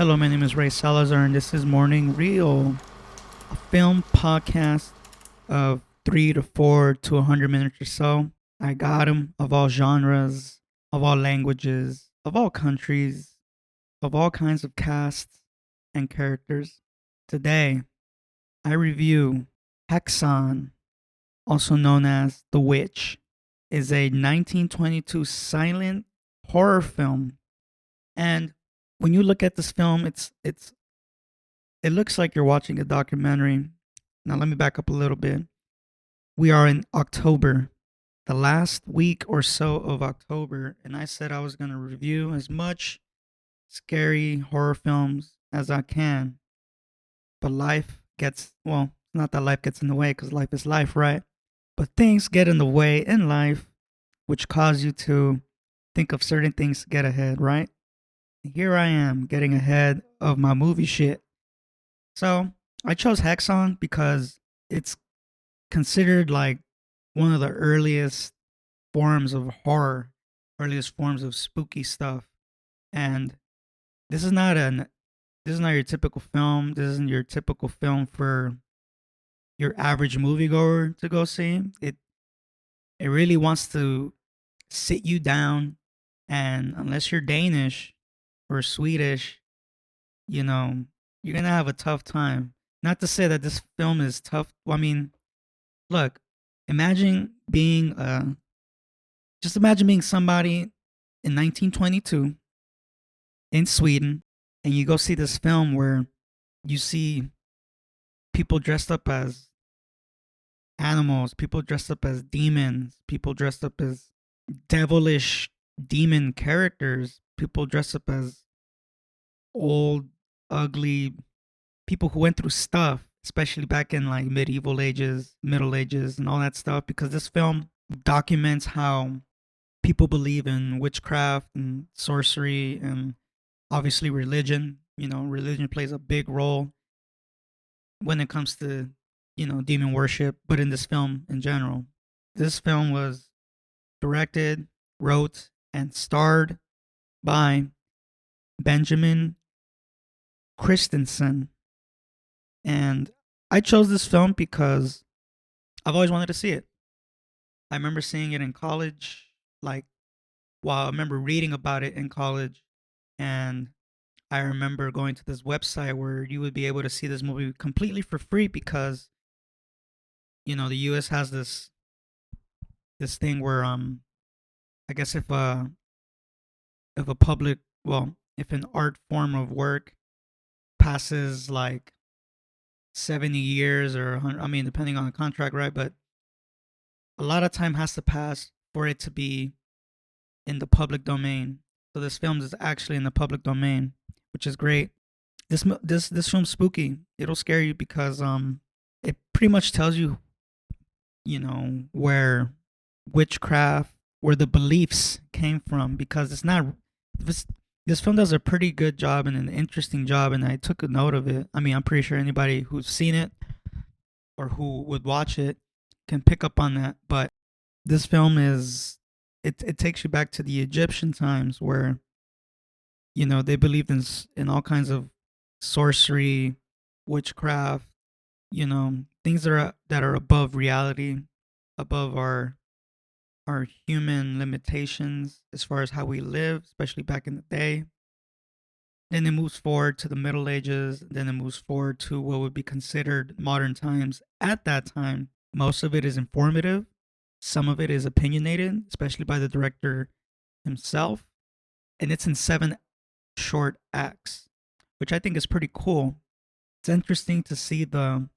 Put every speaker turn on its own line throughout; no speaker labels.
Hello, my name is Ray Salazar, and this is Morning Reel, a film podcast of 3 to 4 to 100 minutes or so. I got them of all genres, of all languages, of all countries, of all kinds of casts and characters. Today, I review Häxan, also known as The Witch, is a 1922 silent horror film. And when you look at this film, it looks like you're watching a documentary. Now let me back up a little bit. We are in October, the last week or so of October, and I said I was going to review as much scary horror films as I can. But life gets, well, not that life gets in the way because life is life, right? But things get in the way in life, which cause you to think of certain things to get ahead, right? Here I am getting ahead of my movie shit. So I chose Häxan because it's considered like one of the earliest forms of horror, earliest forms of spooky stuff. And this is not an this is not your typical film. This isn't your typical film for your average moviegoer to go see. It really wants to sit you down, and unless you're Danish or Swedish, you know, you're gonna have a tough time. Not to say that this film is tough. Well, I mean, look, imagine being just imagine being somebody in 1922 in Sweden, and you go see this film where you see people dressed up as animals, people dressed up as demons, people dressed up as devilish demon characters, people dressed up as old, ugly people who went through stuff, especially back in like medieval ages, middle ages, and all that stuff, because this film documents how people believe in witchcraft and sorcery and obviously religion. Religion plays a big role when it comes to, demon worship, but in this film in general. This film was directed, wrote, and starred by Benjamin Christensen. And I chose this film because I've always wanted to see it. I remember seeing it in college, like, I remember reading about it in college, and I remember going to this website where you would be able to see this movie completely for free because, the U.S. has this thing where I guess if a public, well, if an art form of work passes like 70 years or 100, I mean, depending on the contract, right? But a lot of time has to pass for it to be in the public domain. So this film is actually in the public domain, which is great. This film's spooky. It'll scare you because it pretty much tells you, where witchcraft, where the beliefs came from, because it's not this film does a pretty good job and an interesting job, and I took a note of it. I mean, I'm pretty sure anybody who's seen it or who would watch it can pick up on that. But this film it takes you back to the Egyptian times where they believed in all kinds of sorcery, witchcraft, things that are above reality, above our human limitations as far as how we live, especially back in the day. Then it moves forward to the Middle Ages. Then it moves forward to what would be considered modern times. At that time, most of it is informative. Some of it is opinionated, especially by the director himself. And it's in 7 short acts, which I think is pretty cool. It's interesting to see the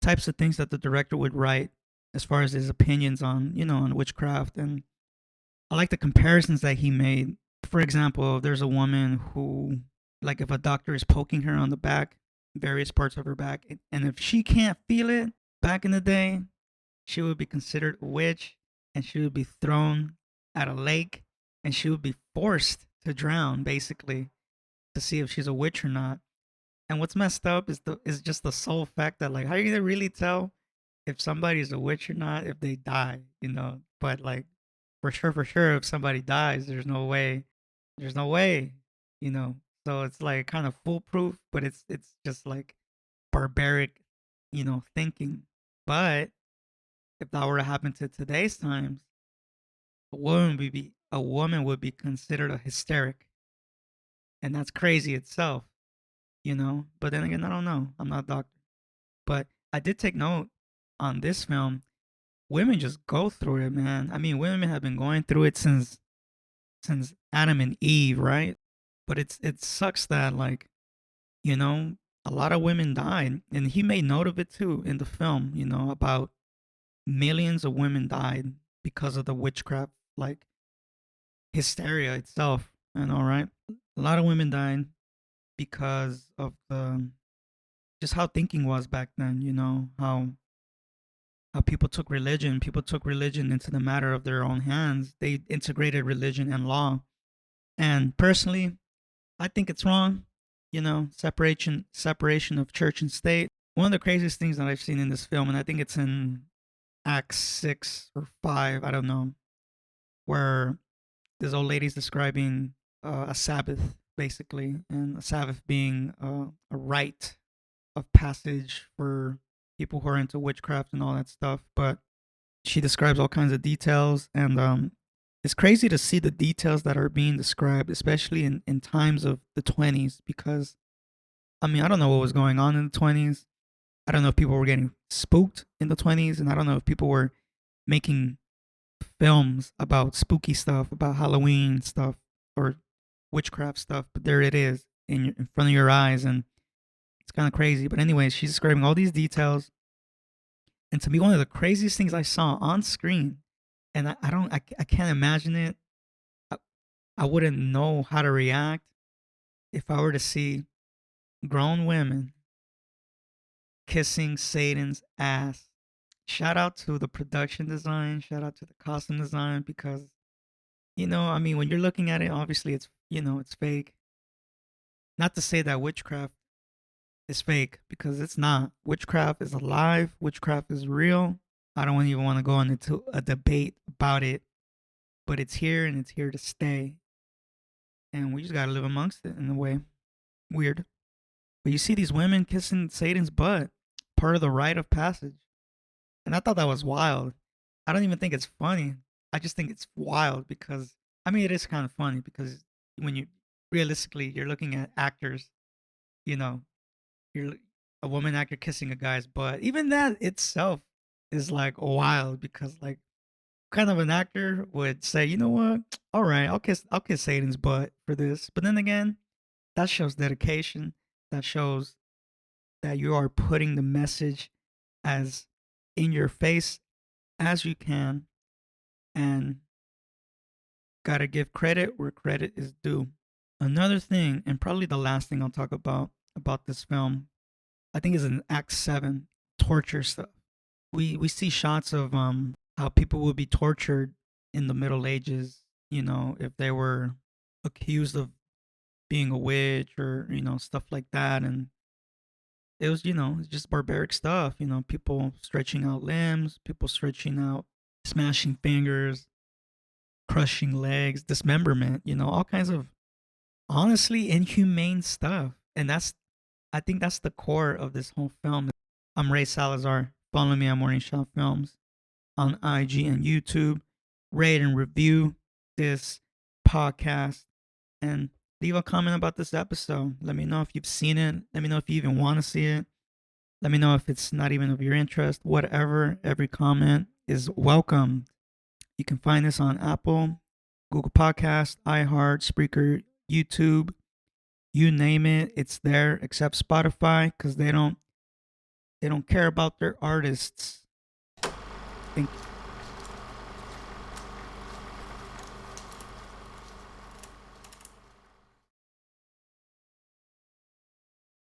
types of things that the director would write as far as his opinions on witchcraft. And I like the comparisons that he made. For example, there's a woman who, like, if a doctor is poking her on the back, various parts of her back, and if she can't feel it, back in the day, she would be considered a witch, and she would be thrown at a lake, and she would be forced to drown, basically, to see if she's a witch or not. And what's messed up is just the sole fact that, like, how are you gonna really tell if somebody's a witch or not if they die, But like, for sure, if somebody dies, there's no way, you know, So it's like kind of foolproof, but it's just like barbaric, thinking. But if that were to happen to today's times, a woman would be considered a hysteric, and that's crazy itself. But then again, I don't know. I'm not a doctor, but I did take note on this film. Women just go through it, man. I mean, women have been going through it since Adam and Eve, right? But it sucks that like you know a lot of women died, and he made note of it too in the film. About millions of women died because of the witchcraft, like hysteria itself. Right? A lot of women died because of the just how thinking was back then. How people took religion into the matter of their own hands. They integrated religion and law. And personally, I think it's wrong. Separation of church and state. One of the craziest things that I've seen in this film, and I think it's in Act 6 or 5, I don't know, where this old lady's describing a Sabbath, basically, and a Sabbath being a rite of passage for people who are into witchcraft and all that stuff. But she describes all kinds of details, and it's crazy to see the details that are being described, especially in times of the 20s, because I mean, I don't know what was going on in the 20s. I don't know if people were getting spooked in the 20s, and I don't know if people were making films about spooky stuff, about Halloween stuff, or witchcraft stuff. But there it is in front of your eyes, and it's kind of crazy. But anyways, she's describing all these details, and to me, one of the craziest things I saw on screen, and I can't imagine it. I, I wouldn't know how to react if I were to see grown women kissing Satan's ass. Shout out to the production design, shout out to the costume design, because I mean, when you're looking at it, obviously it's fake. Not to say that witchcraft is fake, because it's not. Witchcraft is alive, witchcraft is real. I don't even want to go into a debate about it, but it's here and it's here to stay. And we just got to live amongst it in a way. Weird. But you see these women kissing Satan's butt, part of the rite of passage. And I thought that was wild. I don't even think it's funny. I just think it's wild because, I mean, it is kind of funny because when you're looking at actors, you know, you're a woman actor kissing a guy's butt. Even that itself is like wild, because like kind of an actor would say, you know what? All right, I'll kiss Satan's butt for this. But then again, that shows dedication. That shows that you are putting the message as in your face as you can, and gotta give credit where credit is due. Another thing, and probably the last thing I'll talk about this film, I think is in Act 7, torture stuff. We see shots of how people would be tortured in the Middle Ages, if they were accused of being a witch, or stuff like that. And it was, it's just barbaric stuff, people stretching out limbs, people stretching out, smashing fingers, crushing legs, dismemberment, all kinds of honestly inhumane stuff. And I think that's the core of this whole film. I'm Ray Salazar. Follow me on Morning Shot Films on IG and YouTube. Rate and review this podcast, and leave a comment about this episode. Let me know if you've seen it. Let me know if you even want to see it. Let me know if it's not even of your interest. Whatever, every comment is welcome. You can find this on Apple, Google Podcast, iHeart, Spreaker, YouTube, you name it. It's there, except Spotify, because they don't care about their artists. Thank you.